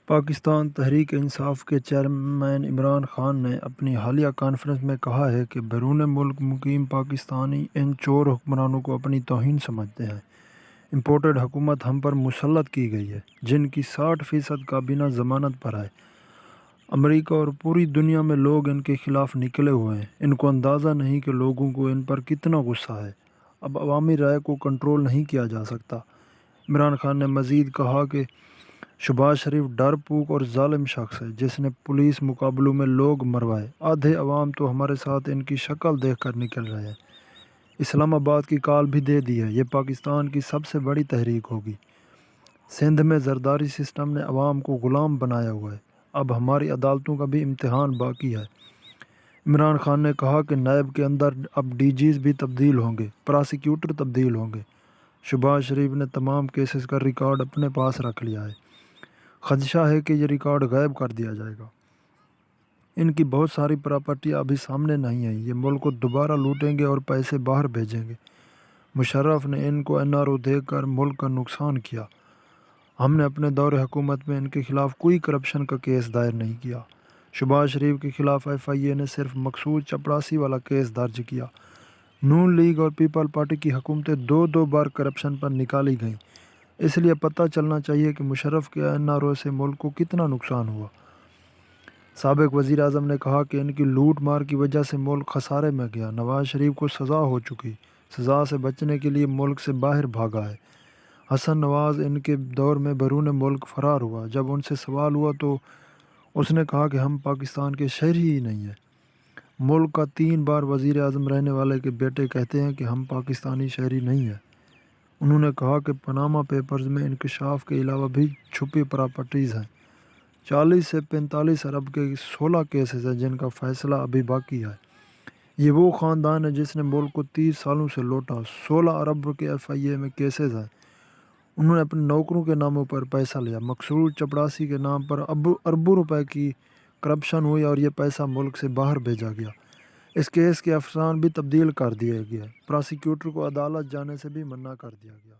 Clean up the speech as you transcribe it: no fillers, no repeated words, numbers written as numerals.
پاکستان تحریک انصاف کے چیئرمین عمران خان نے اپنی حالیہ کانفرنس میں کہا ہے کہ بیرون ملک مقیم پاکستانی ان چور حکمرانوں کو اپنی توہین سمجھتے ہیں۔ امپورٹڈ حکومت ہم پر مسلط کی گئی ہے، جن کی 60% کابینہ ضمانت پر ہے۔ امریکہ اور پوری دنیا میں لوگ ان کے خلاف نکلے ہوئے ہیں۔ ان کو اندازہ نہیں کہ لوگوں کو ان پر کتنا غصہ ہے۔ اب عوامی رائے کو کنٹرول نہیں کیا جا سکتا۔ عمران خان نے مزید کہا کہ شہباز شریف ڈرپوک اور ظالم شخص ہے جس نے پولیس مقابلوں میں لوگ مروائے۔ آدھے عوام تو ہمارے ساتھ ان کی شکل دیکھ کر نکل رہے ہیں۔ اسلام آباد کی کال بھی دے دی ہے، یہ پاکستان کی سب سے بڑی تحریک ہوگی۔ سندھ میں زرداری سسٹم نے عوام کو غلام بنایا ہوا ہے، اب ہماری عدالتوں کا بھی امتحان باقی ہے۔ عمران خان نے کہا کہ نیب کے اندر اب ڈی جیز بھی تبدیل ہوں گے، پراسیکیوٹر تبدیل ہوں گے۔ شہباز شریف نے تمام کیسز کا ریکارڈ اپنے پاس رکھ لیا ہے۔ خدشہ ہے کہ یہ ریکارڈ غائب کر دیا جائے گا۔ ان کی بہت ساری پراپرٹی ابھی سامنے نہیں آئی، یہ ملک کو دوبارہ لوٹیں گے اور پیسے باہر بھیجیں گے۔ مشرف نے ان کو NRO دے کر ملک کا نقصان کیا۔ ہم نے اپنے دور حکومت میں ان کے خلاف کوئی کرپشن کا کیس دائر نہیں کیا۔ شہباز شریف کے خلاف FIA نے صرف مقصود چپڑاسی والا کیس درج کیا۔ نون لیگ اور پیپل پارٹی کی حکومتیں دو بار کرپشن پر نکالی گئیں، اس لیے پتہ چلنا چاہیے کہ مشرف کے NRO سے ملک کو کتنا نقصان ہوا۔ سابق وزیر اعظم نے کہا کہ ان کی لوٹ مار کی وجہ سے ملک خسارے میں گیا۔ نواز شریف کو سزا ہو چکی، سزا سے بچنے کے لیے ملک سے باہر بھاگا ہے۔ حسن نواز ان کے دور میں بیرون ملک فرار ہوا۔ جب ان سے سوال ہوا تو اس نے کہا کہ ہم پاکستان کے شہری ہی نہیں ہیں۔ ملک کا 3 بار وزیر اعظم رہنے والے کے بیٹے کہتے ہیں کہ ہم پاکستانی شہری نہیں ہیں۔ انہوں نے کہا کہ پاناما پیپرز میں انکشاف کے علاوہ بھی چھپی پراپرٹیز ہیں۔ 40 سے 45 ارب کے 16 کیسز ہیں جن کا فیصلہ ابھی باقی ہے۔ یہ وہ خاندان ہے جس نے ملک کو 30 سالوں سے لوٹا۔ 16 ارب کے FIA میں کیسز ہیں۔ انہوں نے اپنے نوکروں کے ناموں پر پیسہ لیا۔ مقصود چپڑاسی کے نام پر اربوں روپے کی کرپشن ہوئی اور یہ پیسہ ملک سے باہر بھیجا گیا۔ اس کیس کے افسران بھی تبدیل کر دیے گئے۔ پراسیکیوٹر کو عدالت جانے سے بھی منع کر دیا گیا۔